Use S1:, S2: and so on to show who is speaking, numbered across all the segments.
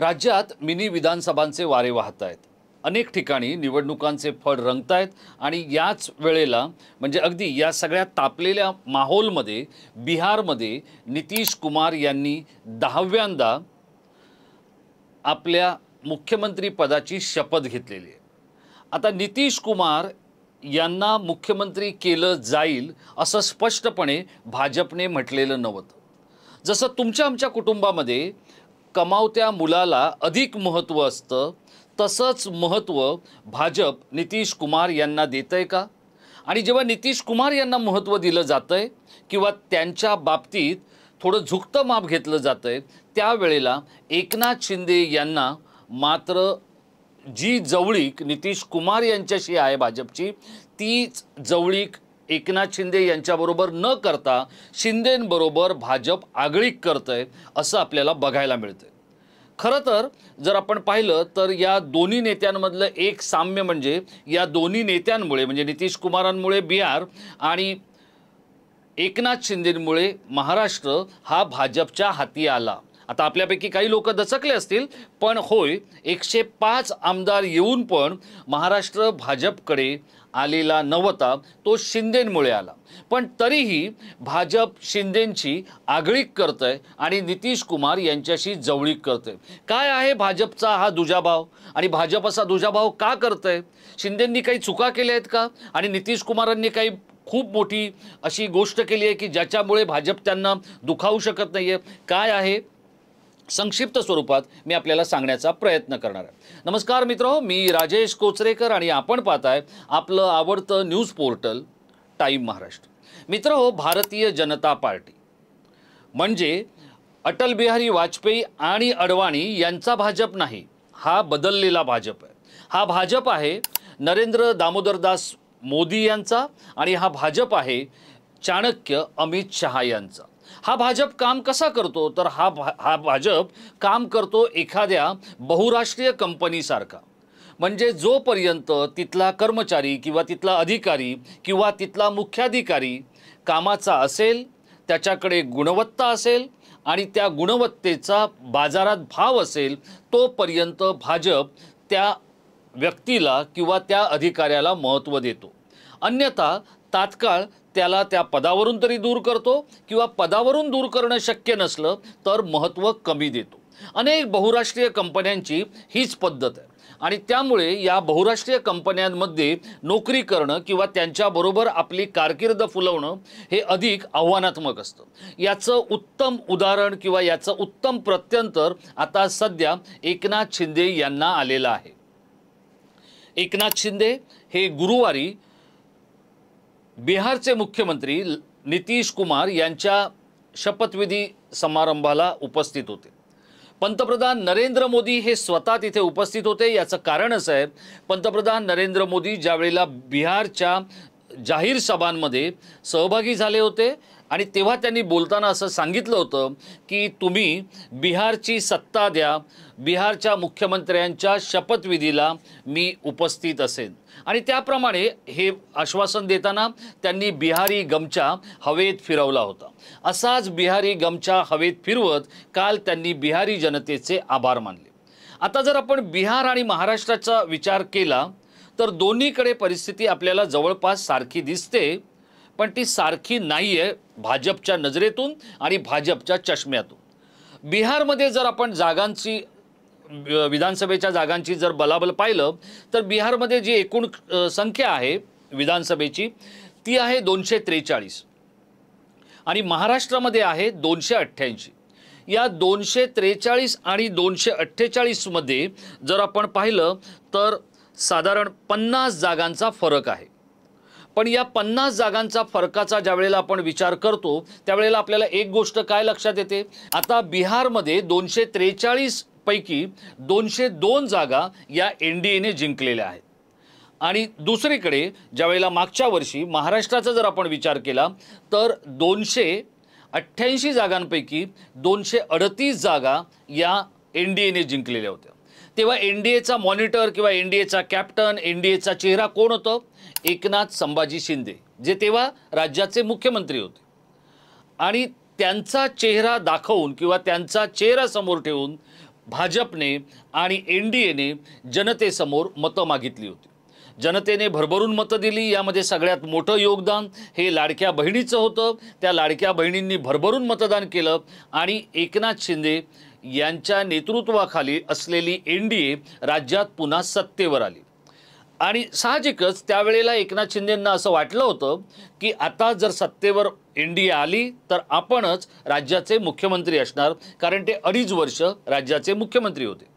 S1: राज्यात मिनी विधानसभांचे वारे वाहत आहेत। अनेक ठिकाणी निवडणुकांचे फड रंगतायत आणि याच वेळेला म्हणजे अगदी या सगळ्या तापलेल्या माहोलमध्ये बिहारमध्ये नितीश कुमार यांनी 10व्यांदा आपल्या मुख्यमंत्री पदाची शपथ घेतलेली आहे। आता नितीश कुमार यांना मुख्यमंत्री केलं जाईल असं स्पष्टपणे भाजपने म्हटलेलं नव्हतं। जसं तुमच्या आमच्या कुटुंबामध्ये कमावत्या मुलाला अधिक महत्त्व असतं तसंच महत्त्व भाजप नितीश कुमार यांना देतंय का? आणि जेव्हा नितीश कुमार यांना महत्त्व दिलं जातंय किंवा त्यांच्या बाबतीत थोडं झुकतं माप घेतलं जातंय त्यावेळेला एकनाथ शिंदे यांना मात्र जी जवळीक नितीश कुमार यांच्याशी आहे भाजपची तीच जवळीक एकनाथ शिंदे यांच्याबरोबर न करता शिंदेंबरोबर भाजप आगळीक करतंय असं आपल्याला बघायला मिळतंय। खरं तर जर आपण पाहिलं तर या दोन्ही नेत्यांमधलं एक साम्य म्हणजे या दोन्ही नेत्यांमुळे म्हणजे नितीश कुमारांमुळे बिहार आणि एकनाथ शिंदेंमुळे महाराष्ट्र हा भाजपच्या हाती आला। आता आपल्यापैकी काही लोक दचकले असतील पण होय 105 आमदार येऊन पण महाराष्ट्र भाजपकडे आलेला नव्हता, तो शिंदेंमुळे आला। पण तरीही भाजप शिंदेंची आगळीक करतंय आणि नितीश कुमार यांच्याशी जवळीक करतंय। काय आहे भाजपचा हा दुजाभाव आणि भाजप असा दुजाभाव का करतंय? शिंदेंनी काही चुका केल्या आहेत का आणि नितीश कुमारांनी काही खूप मोठी अशी गोष्ट केली आहे की ज्याच्यामुळे भाजप त्यांना दुखावू शकत नाहीये? काय आहे संक्षिप्त स्वरूपात मी आपल्याला सांगण्याचा प्रयत्न करणार आहे। नमस्कार मित्रो, मी राजेश कोचरेकर आणि आपण पाहताय आपलं आवडतं न्यूज पोर्टल टाइम महाराष्ट्र। मित्रो, भारतीय जनता पार्टी म्हणजे अटल बिहारी वाजपेयी आणि अडवाणी यांचा भाजप नाही, हा बदललेला भाजप आहे। हा भाजप आहे नरेंद्र दामोदरदास मोदी यांचा आणि हा भाजप आहे चाणक्य अमित शहा यांचा। हा भाजप काम कसा करतो तर हा भाजप काम करतो एखाद्या बहुराष्ट्रीय कंपनीसारखा। म्हणजे जोपर्यंत तिथला कर्मचारी किंवा तिथला अधिकारी किंवा तिथला मुख्याधिकारी कामाचा असेल, त्याच्याकडे गुणवत्ता असेल आणि त्या गुणवत्तेचा बाजारात भाव असेल तोपर्यंत भाजप त्या व्यक्तीला किंवा त्या अधिकाऱ्याला महत्त्व देतो। अन्यथा तात्काळ त्याला त्या पदावरून तरी दूर करतो किंवा पदावरून दूर करणं शक्य नसलं तर महत्त्व कमी देतो। अनेक बहुराष्ट्रीय कंपन्यांची हीच पद्धत आहे आणि त्यामुळे या बहुराष्ट्रीय कंपन्यांमध्ये नोकरी करणं किंवा त्यांच्याबरोबर आपली कारकीर्द फुलवणं हे अधिक आव्हानात्मक असतं। याचं उत्तम उदाहरण किंवा याचं उत्तम प्रत्यंतर आता सध्या एकनाथ शिंदे यांना आलेलं आहे। एकनाथ शिंदे हे गुरुवारी बिहारचे मुख्यमंत्री नितीश कुमार यांच्या शपथविधी समारंभाला उपस्थित होते। पंतप्रधान नरेंद्र मोदी हे स्वतः तिथे उपस्थित होते। याचं कारण असं आहे, पंतप्रधान नरेंद्र मोदी ज्यावेळेला बिहारच्या जाहीर सभांमध्ये सहभागी झाले होते आणि तेव्हा त्यांनी बोलताना असं सांगितलं होतं की तुम्ही बिहारची सत्ता द्या, बिहारच्या मुख्यमंत्र्यांच्या शपथविधीला मी उपस्थित असेन। आणि त्याप्रमाणे हे आश्वासन देताना त्यांनी बिहारी गमछा हवेत फिरवला होता। असाच बिहारी गमछा हवेत फिरवत काल त्यांनी बिहारी जनतेचे आभार मानले। आता जर आपण बिहार आणि महाराष्ट्राचा विचार केला तर दोन्हीकडे परिस्थिती आपल्याला जवळपास सारखी दिसते, पण ती सारखी नाहीये भाजपच्या नजरेतून आणि भाजपच्या चष्म्यातून। बिहारमध्ये जर आपण जागांची विधानसभेच्या जागांची जर बलाबल पाहिलं तर बिहारमध्ये जी एकूण संख्या आहे विधानसभेची ती आहे 243 आणि महाराष्ट्रामध्ये आहे 288। या 243 आणि 248 मध्ये जर आपण पाहिलं तर साधारण 50 जागांचा फरक आहे। पण या 50 जागांचा फरकाचा ज्यावेळेला आपण विचार करतो त्यावेळेला आपल्याला एक गोष्ट काय लक्षात येते, आता बिहारमध्ये 243 पैकी 202 जागा या एनडीएने जिंकलेल्या आहेत आणि दुसरीकडे ज्यावेळेला मागच्या वर्षी महाराष्ट्राचा जर आपण विचार केला तर 288 जागांपैकी 238 जागा या एनडीएने जिंकलेल्या होत्या। तेव्हा एनडीएचा मॉनिटर किंवा एनडीएचा कॅप्टन एनडीएचा चेहरा कोण होतं? एकनाथ संभाजी शिंदे, जे तेव्हा राज्याचे मुख्यमंत्री होते। आणि त्यांचा चेहरा दाखवून किंवा त्यांचा चेहरा समोर ठेवून भाजपने आणि NDAने जनतेसमोर मतं मागितली होती। जनतेने भरभरून मतं दिली। यामध्ये सगळ्यात मोठं योगदान हे लाडक्या बहिणीचं होतं। त्या लाडक्या बहिणींनी भरभरून मतदान केलं आणि एकनाथ शिंदे यांच्या नेतृत्वाखाली असलेली NDA राज्यात पुन्हा सत्तेवर आली। आणि साहजिकच त्यावेळेला एकनाथ शिंदेंना असं वाटलं होतं की आता जर सत्तेवर NDA आली तर आपणच राज्याचे मुख्यमंत्री असणार, कारण ते 2.5 वर्ष राज्याचे मुख्यमंत्री होते।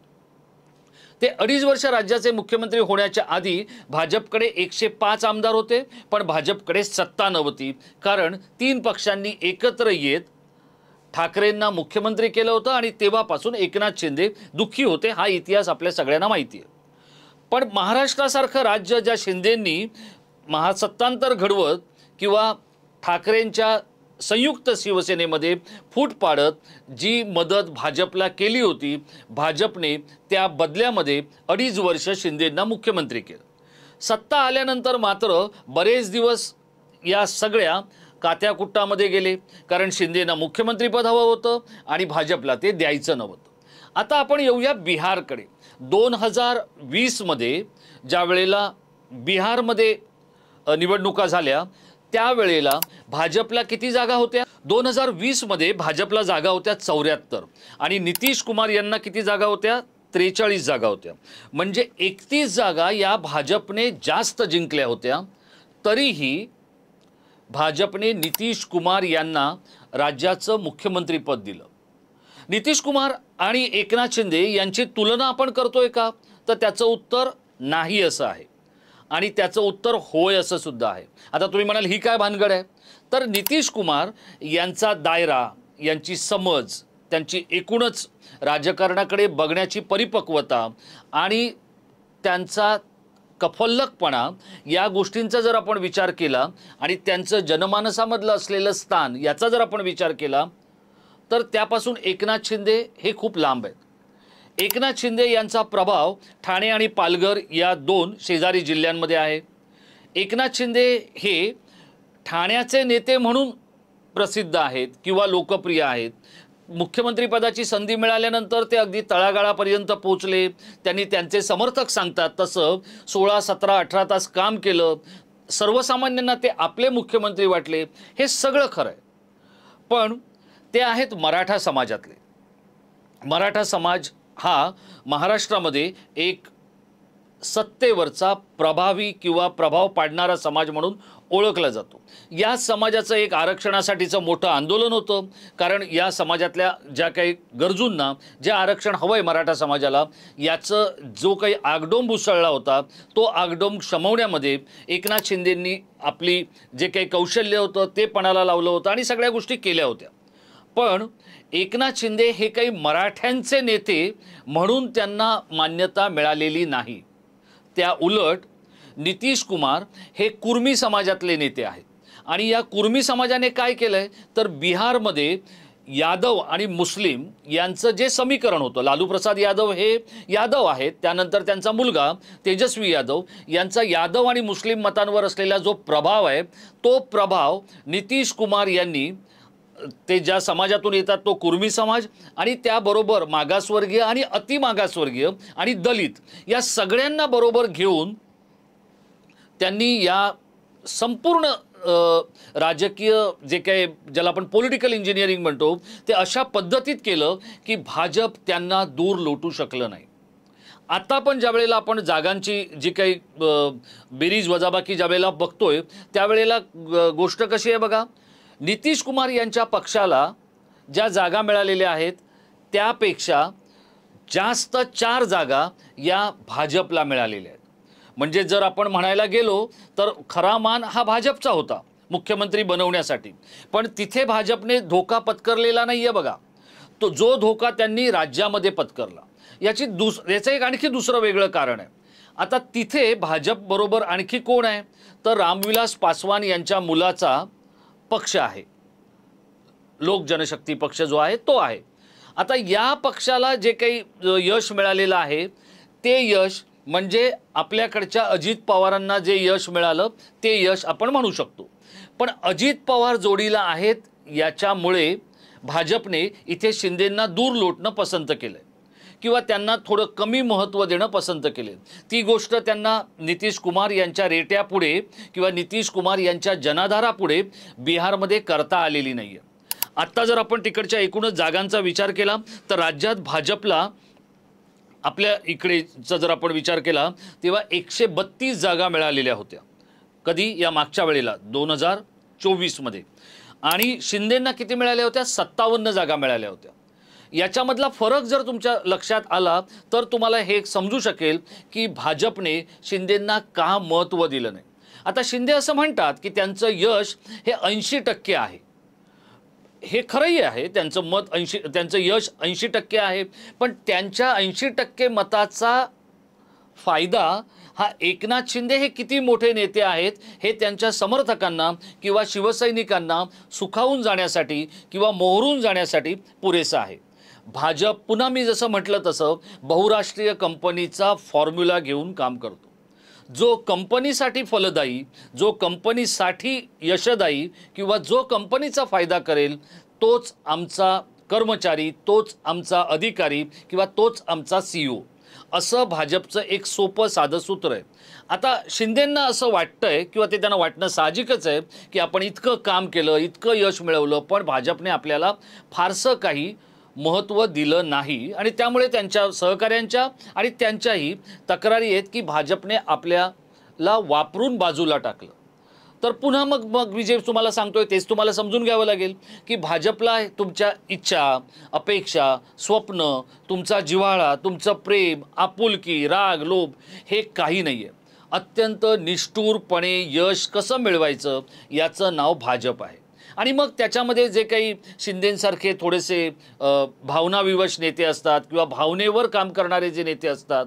S1: ते 2.5 वर्ष राज्याचे मुख्यमंत्री होण्याच्या आधी भाजपकडे 105 आमदार होते, पण भाजपकडे सत्ता नव्हती, कारण 3 पक्षांनी एकत्र येत ठाकरेंना मुख्यमंत्री केलं होतं आणि तेव्हापासून एकनाथ शिंदे दुःखी होते। हा इतिहास आपल्या सगळ्यांना माहिती आहे। पण महाराष्ट्रासारखं राज्य ज्या शिंदेंनी महासत्तांतर घडवत किंवा ठाकरेंच्या संयुक्त शिवसेनेमध्ये फूट पाडत जी मदत भाजपला केली होती, भाजपने त्या बदल्यामध्ये 2.5 वर्ष शिंदेंना मुख्यमंत्री केलं। सत्ता आल्यानंतर मात्र बरेच दिवस या सगळ्या कात्याकुट्टामध्ये गेले, कारण शिंदेंना मुख्यमंत्रीपद हवं होतं आणि भाजपला ते द्यायचं नव्हतं। आता आपण येऊया बिहारकडे। 2020 मध्ये ज्या वेळेला बिहारमध्ये निवडणुका झाल्या त्यावेळेला भाजपला किती जागा होत्या? 2020 मध्ये भाजपला जागा होत्या 74 आणि नितीश कुमार यांना किती जागा होत्या? 43 जागा होत्या। म्हणजे 31 जागा या भाजपने जास्त जिंकल्या होत्या। तरीही भाजपने नितीश कुमार यांना राज्याचं मुख्यमंत्रीपद दिलं। नितीश कुमार आणि एकनाथ शिंदे यांची तुलना आपण करतोय का? तर त्याचं उत्तर नाही असं आहे आणि त्याचं उत्तर होय असं सुद्धा आहे। आता तुम्ही म्हणाल ही काय भानगड आहे? तर नितीश कुमार यांचा दायरा, यांची समज, त्यांची एकूणच राजकारणाकडे बघण्याची परिपक्वता आणि त्यांचा कफल्लकपणा या गोष्टींचा जर आपण विचार केला आणि त्यांचं जनमानसामधलं असलेलं स्थान याचा जर आपण विचार केला तर त्यापासून एकनाथ शिंदे हे खूप लांब आहेत। एकनाथ शिंदे यांचा प्रभाव ठाणे आणि पालघर या 2 शेजारी जिल्ह्यांमध्ये आहे। एकनाथ शिंदे हे ठाण्याचे नेते म्हणून प्रसिद्ध आहेत किंवा लोकप्रिय आहेत। मुख्यमंत्रीपदाची संधी मिळाल्यानंतर ते अगदी तळागाळापर्यंत पोहोचले। त्यांनी त्यांचे समर्थक सांगतात तसं 16, 17, 18 तास काम केलं। सर्वसामान्यांना ते आपले मुख्यमंत्री वाटले। हे सगळं खरं आहे, पण ते आहेत मराठा समाजातले। मराठा समाज हा महाराष्ट्रामध्ये एक सत्तेवरचा प्रभावी किंवा प्रभाव पाडणारा समाज म्हणून ओळखला जातो। या समाजाचं एक आरक्षणासाठीचं मोठं आंदोलन होतं, कारण या समाजातल्या ज्या काही गरजूंना जे आरक्षण हवंय मराठा समाजाला, याचं जो काही आगडोंब उसळला होता तो आगडोंब शमवण्यामध्ये एकनाथ शिंदेंनी आपली जे काही कौशल्य होतं ते पणाला लावलं होतं आणि सगळ्या गोष्टी केल्या होत्या। पण एकनाथ शिंदे हे काही मराठ्यांचे नेते म्हणून त्यांना मान्यता मिळालेली नाही। त्या उलट नितीश कुमार हे कुर्मी समाजातले नेते आहेत आणि या कुर्मी समाजाने काय केलंय तर बिहारमध्ये यादव आणि मुस्लिम यांचं जे समीकरण होतं, लालू प्रसाद यादव हे यादव आहेत, त्यानंतर त्यांचा मुलगा तेजस्वी यादव यांचा यादव आणि मुस्लिम मतांवर असलेला जो प्रभाव आहे तो प्रभाव नितीश कुमार यांनी, ते ज्या समाजातून येतात तो कुर्मी समाज आणि त्याबरोबर मागासवर्गीय आणि अतिमागासवर्गीय आणि दलित या सगळ्यांना बरोबर घेऊन त्यांनी या संपूर्ण राजकीय जे काही ज्याला आपण पॉलिटिकल इंजिनिअरिंग म्हणतो ते अशा पद्धतीत केलं की भाजप त्यांना दूर लोटू शकलं नाही। आता पण ज्या वेळेला आपण जागांची जी काही बेरीज वजाबाकी ज्या वेळेला बघतोय त्यावेळेला गोष्ट कशी आहे बघा, नितीश कुमार यांच्या पक्षाला ज्या जागा मिळालेल्या आहेत त्यापेक्षा जास्त 4 जागा या भाजपला मिळालेल्या आहेत। म्हणजे जर आपण म्हणायला गेलो तर खरा मान हा भाजपचा होता मुख्यमंत्री बनवण्यासाठी, पण तिथे भाजपने धोका पत्करलेला नाहीये बघा। तो जो धोका त्यांनी राज्यामध्ये पत्करला याचं एक आणखी दुसरं वेगळं कारण आहे। आता तिथे भाजप बरोबर आणखी कोण आहे तर रामविलास पासवान यांच्या मुलाचा पक्ष आहे, लोक जनशक्ती पक्ष जो आहे तो आहे। आता या पक्षाला जे काही यश मिळालेलं आहे ते यश म्हणजे आपल्याकडच्या अजित पवारांना जे यश मिळालं ते यश आपण म्हणू शकतो, पण अजित पवार जोडीला आहेत याच्यामुळे भाजपने इथे शिंदेंना दूर लोटणं पसंत केलंय किंवा त्यांना थोडं कमी महत्त्व देणं पसंत केले। ती गोष्ट त्यांना नितीश कुमार यांच्या रेट्यापुढे किंवा नितीश कुमार यांच्या जनाधारापुढे बिहारमध्ये करता आलेली नाही आहे। आत्ता जर आपण तिकडच्या एकूणच जागांचा विचार केला तर राज्यात भाजपला आपल्या इकडेचा जर आपण विचार केला तेव्हा 132 जागा मिळालेल्या होत्या। कधी? या मागच्या वेळेला 2024 मध्ये। आणि शिंदेंना किती मिळाल्या होत्या? 57 जागा मिळाल्या होत्या। याच्यामधला फरक जर तुमच्या लक्षात आला तर तुम्हाला हे समजू शकेल की भाजपने शिंदेंना का महत्त्व दिलं नाही। आता शिंदे असं म्हणतात की त्यांचं यश हे 80% आहे। हे खरंही आहे, त्यांचं मत 80, त्यांचं यश 80% आहे, पण त्यांच्या 80% मताचा फायदा हा एकनाथ शिंदे हे किती मोठे नेते आहेत हे त्यांच्या समर्थकांना किंवा शिवसैनिकांना सुखावून जाण्यासाठी किंवा मोहरून जाण्यासाठी पुरेसा आहे। भाजप पुन्हा मी जसं म्हटलं तसं बहुराष्ट्रीय कंपनीचा फॉर्म्युला घेऊन काम करतो। जो कंपनीसाठी फलदायी, जो कंपनीसाठी यशदायी किंवा जो कंपनीचा फायदा करेल तोच आमचा कर्मचारी, तोच आमचा अधिकारी किंवा तोच आमचा CEO, असं भाजपचं एक सोपं साधं सूत्र आहे। आता शिंदेंना असं वाटतंय किंवा ते त्यांना वाटणं साहजिकच आहे की आपण इतकं काम केलं, इतकं यश मिळवलं, पण भाजपने आपल्याला फारसं काही महत्त्व दिलं नाही आणि त्यामुळे त्यांच्या सहकाऱ्यांच्या आणि त्यांच्याही तक्रारी आहेत की भाजपने आपल्याला वापरून बाजूला टाकलं। तर पुन्हा मग विजय तुम्हाला सांगतोय तेच तुम्हाला समजून घ्यावं लागेल की भाजपला तुमच्या इच्छा, अपेक्षा, स्वप्न, तुमचा जिव्हाळा, तुमचं प्रेम, आपुलकी, राग, लोभ हे काही नाही आहे। अत्यंत निष्ठुरपणे यश कसं मिळवायचं याचं नाव भाजप आहे। आणि मग त्याच्यामध्ये जे काही शिंदेंसारखे थोडेसे भावनाविवश नेते असतात किंवा भावनेवर काम करणारे जे नेते असतात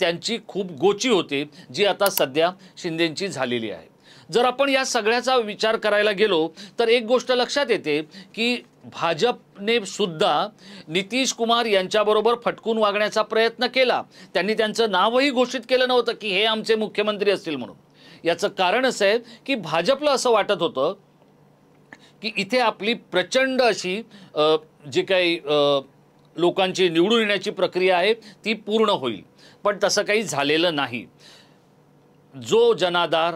S1: त्यांची खूप गोची होते, जी आता सध्या शिंदेंची झालेली आहे। जर आपण या सगळ्याचा विचार करायला गेलो तर एक गोष्ट लक्षात येते की भाजपने सुद्धा नितीश कुमार यांच्याबरोबर फटकून वागण्याचा प्रयत्न केला। त्यांनी त्यांचं नावही घोषित केलं नव्हतं की हे आमचे मुख्यमंत्री असतील म्हणून। याचं कारण असं आहे की भाजपला असं वाटत होतं की इथे आपली प्रचंड अशी जे काही लोकांची निवडून येण्याची प्रक्रिया आहे ती पूर्ण होईल, पण तसं काही झालेलं नाही। जो जनाधार,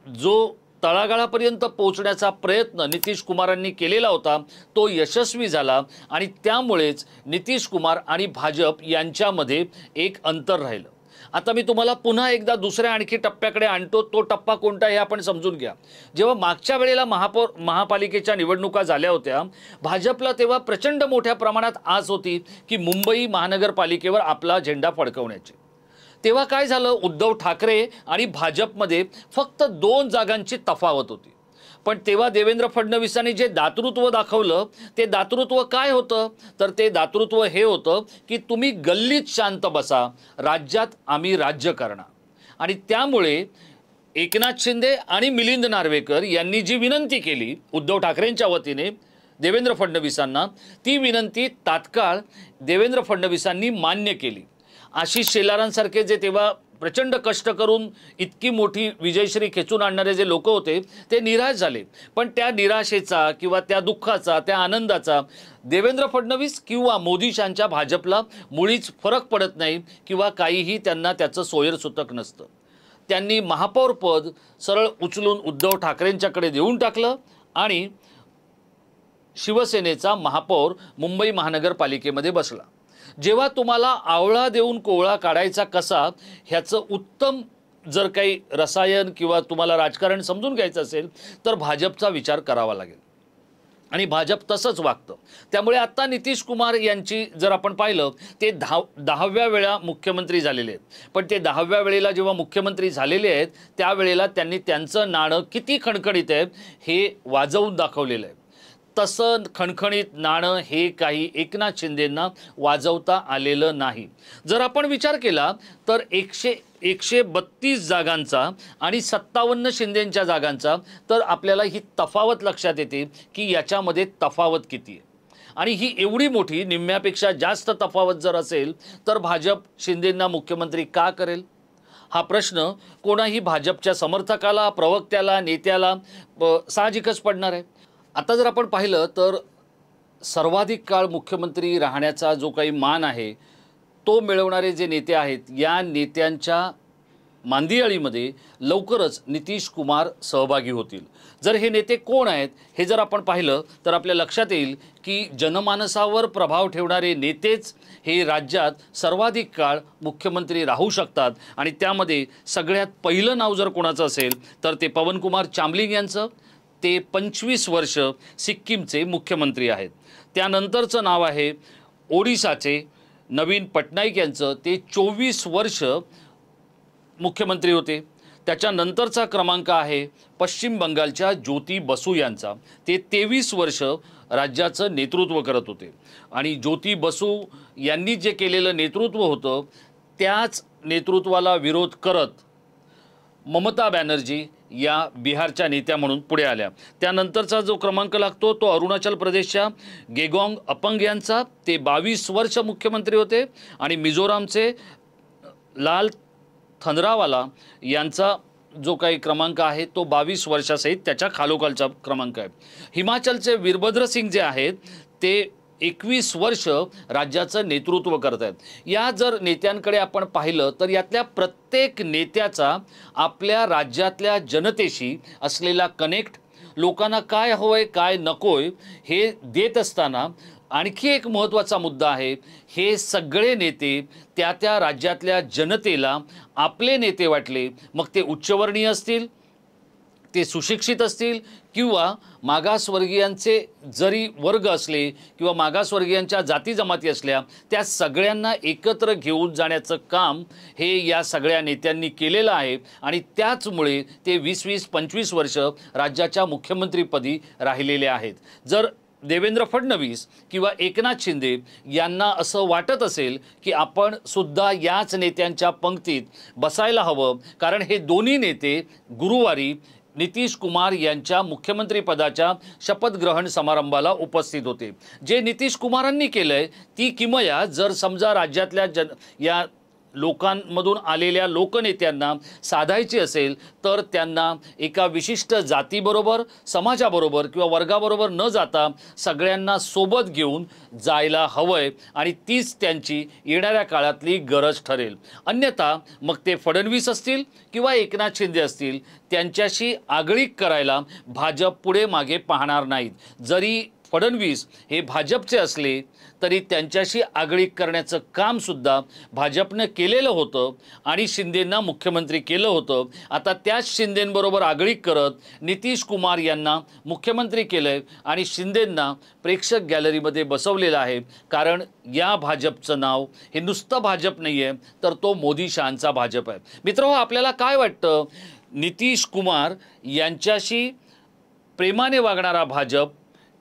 S1: जो तळागाळापर्यंत पोहोचण्याचा प्रयत्न नितीश कुमारांनी केलेला होता तो यशस्वी झाला आणि त्यामुळेच नितीश कुमार आणि भाजप यांच्यामध्ये एक अंतर राहिलं। आता मी तुम्हाला पुन्हा एकदा दुसऱ्या आणखी टप्प्याकडे आणतो। तो टप्पा कोणता हे आपण समजून घ्या। जेव्हा मागच्या वेळेला महापालिकेच्या निवडणुका झाल्या होत्या, भाजपला तेव्हा प्रचंड मोठ्या प्रमाणात आस होती की मुंबई महानगरपालिकेवर आपला झेंडा फडकवण्याची। तेव्हा काय झालं, उद्धव ठाकरे आणि भाजपमध्ये फक्त 2 जागांची तफावत होती। पण तेव्हा देवेंद्र फडणवीसांनी जे दातृत्व दाखवलं ते दातृत्व काय होतं, तर ते दातृत्व हे होतं की तुम्ही गल्लीत शांत बसा, राज्यात आम्ही राज्य करणार। आणि त्यामुळे एकनाथ शिंदे आणि मिलिंद नार्वेकर यांनी जी विनंती केली उद्धव ठाकरेंच्या वतीने देवेंद्र फडणवीसांना, ती विनंती तात्काळ देवेंद्र फडणवीसांनी मान्य केली। आशिष शेलारांसारखे जे तेव्हा प्रचंड कष्ट करून इतकी मोठी विजयश्री खेचून आणणारे जे लोक होते ते निराश झाले। पण त्या निराशेचा किंवा त्या दुःखाचा, त्या आनंदाचा देवेंद्र फडणवीस किंवा मोदीशांच्या भाजपला मुळीच फरक पडत नाही किंवा काहीही त्यांना त्याचं सोयरसुतक नसतं। त्यांनी महापौर पद सरळ उचलून उद्धव ठाकरेंच्याकडे देऊन टाकलं आणि शिवसेनेचा महापौर मुंबई महानगरपालिकेमध्ये बसला। जेव्हा तुम्हाला आवळा देऊन कोवळा काढायचा कसा ह्याचं उत्तम जर काही रसायन किंवा तुम्हाला राजकारण समजून घ्यायचं असेल तर भाजपचा विचार करावा लागेल आणि भाजप तसंच वागतं। त्यामुळे आता नितीश कुमार यांची जर आपण पाहिलं ते 10व्या वेळा मुख्यमंत्री झालेले आहेत, पण ते 10व्या वेळेला जेव्हा मुख्यमंत्री झालेले आहेत त्यावेळेला त्यांनी त्यांचं नाणं किती खणखणीत आहे हे वाजवून दाखवलेलं आहे। तसं खणखणीत नाणं हे काही एकनाथ शिंदेंना वाजवता आलेलं नाही। जर आपण विचार केला तर 132 जागांचा आणि 57 शिंदेंच्या जागांचा, तर आपल्याला ही तफावत लक्षात येते की याच्यामध्ये तफावत किती आहे। आणि ही एवढी मोठी, निम्म्यापेक्षा जास्त तफावत जर असेल तर भाजप शिंदेंना मुख्यमंत्री का करेल हा प्रश्न कोणाही भाजपच्या समर्थकाला, प्रवक्त्याला, नेत्याला साहजिकच पडणार आहे। आता जर आपण पाहिलं तर सर्वाधिक काळ मुख्यमंत्री राहण्याचा जो काही मान आहे तो मिळवणारे जे नेते आहेत या नेत्यांच्या मांदियाळीमध्ये लवकरच नितीश कुमार सहभागी होतील। जर हे नेते कोण आहेत हे जर आपण पाहिलं तर आपल्या लक्षात येईल की जनमानसावर प्रभाव ठेवणारे नेतेच हे राज्यात सर्वाधिक काळ मुख्यमंत्री राहू शकतात आणि त्यामध्ये सगळ्यात पहिलं नाव जर कोणाचं असेल तर ते पवनकुमार चामलिंग यांचं। ते 25 वर्ष सिक्कीमचे मुख्यमंत्री आहेत। त्यानंतरचं नाव आहे ओडिशाचे नवीन पटनाईक यांचं। ते 24 वर्ष मुख्यमंत्री होते। त्याच्यानंतरचा क्रमांक आहे पश्चिम बंगालच्या ज्योती बसू यांचा। ते 23 वर्ष राज्याचं नेतृत्व करत होते आणि ज्योती बसू यांनी जे केलेलं नेतृत्व होतं त्याच नेतृत्वाला विरोध करत ममता बॅनर्जी या बिहारच्या नेत्या म्हणून पुढे आल्या। त्यानंतरचा जो क्रमांक लागतो तो अरुणाचल प्रदेशच्या गेगोंग अपंग यांचा। ते 22 वर्ष मुख्यमंत्री होते आणि मिझोरामचे लाल थनरावाला यांचा जो काही क्रमांक आहे तो 22 वर्षासहित त्याच्या खालोखालचा क्रमांक आहे। हिमाचलचे वीरभद्र सिंग जे आहेत ते 21 वर्ष राज्याचं नेतृत्व करत आहेत। या जर नेत्यांकडे आपण पाहिलं तर यातल्या प्रत्येक नेत्याचा आपल्या राज्यातल्या जनतेशी असलेला कनेक्ट, लोकांना काय हवंय काय नकोय हे देत असताना आणखी एक महत्त्वाचा मुद्दा आहे, हे सगळे नेते त्या त्या राज्यातल्या जनतेला आपले नेते वाटले। मग ते उच्चवर्णीय असतील, ते सुशिक्षित असतील किंवा मागासवर्गीयांचे जरी वर्ग असले किंवा मागासवर्गीयांच्या जाती जमाती असल्या, त्या सगळ्यांना एकत्र घेऊन जाण्याचं काम हे या सगळ्या नेत्यांनी केलेलं आहे आणि त्याचमुळे ते 20-25 वर्ष राज्याच्या मुख्यमंत्रीपदी राहिलेले आहेत। जर देवेंद्र फडणवीस किंवा एकनाथ शिंदे यांना असं वाटत असेल की आपण सुद्धा याच नेत्यांच्या पंक्तीत बसायला हवं, कारण हे दोन्ही नेते गुरुवारी नितीश कुमार यांच्या मुख्यमंत्रीपदाच्या शपथग्रहण समारंभाला उपस्थित होते। जे नितीश कुमारांनी केलंय ती किमया जर समजा राज्यातल्या या लोकांमधून आलेल्या लोकनेत्यांना साधायची असेल तर त्यांना एका विशिष्ट जातीबरोबर, समाजाबरोबर किंवा वर्गाबरोबर न जाता सगळ्यांना सोबत घेऊन जायला हवंय आणि तीच त्यांची येणाऱ्या काळातली गरज ठरेल। अन्यथा मग ते फडणवीस असतील किंवा एकनाथ शिंदे असतील त्यांच्याशी आगळीक करायला भाजप पुढे मागे पाहणार नाहीत। जरी फडणवीस हे भाजपचे असले तरी त्यांच्याशी आगळीक करण्याचं काम सुद्धा भाजपने केलेलं होतं आणि शिंदेंना मुख्यमंत्री केलं होतं। आता त्याच शिंदेंबरोबर आगळीक करत नितीश कुमार यांना मुख्यमंत्री केलंय आणि शिंदेंना प्रेक्षक गॅलरीमध्ये बसवलेलं आहे, कारण या भाजपचं नाव हे नुसतं भाजप नाही आहे तर तो मोदी शहांचा भाजप आहे। मित्रहो, आपल्याला काय वाटतं, नितीश कुमार यांच्याशी प्रेमाने वागणारा भाजप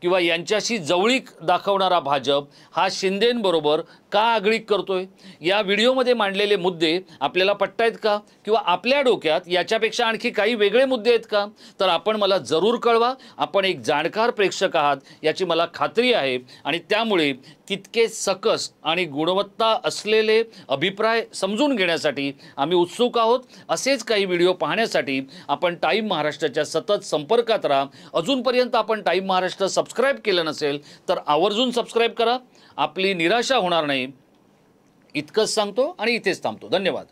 S1: किंवा यांच्याशी जवळीक दाखवणारा भाजप हा शिंदेंबरोबर का आगळीक करतोय? या व्हिडिओमध्ये मांडलेले मुद्दे आपल्याला पटतायत का किंवा आपल्या डोक्यात याच्यापेक्षा आणखी काही वेगळे मुद्दे आहेत का? तर आपण मला जरूर कळवा। आपण एक जाणकार प्रेक्षक आहात याची मला खात्री आहे आणि त्यामुळे तितके सकस आणि गुणवत्ता असलेले अभिप्राय समजून घेण्यासाठी आम्ही उत्सुक आहोत। असेच काही व्हिडिओ पाहण्यासाठी आपण टाइम महाराष्ट्राच्या सतत संपर्कात राहा। अजूनपर्यंत आपण टाइम महाराष्ट्र सबस्क्राइब केलं नसेल तर आवर्जून सबस्क्राइब करा, आपली निराशा होणार नाही। इतकंच सांगतो आणि इथेच थांबतो। धन्यवाद।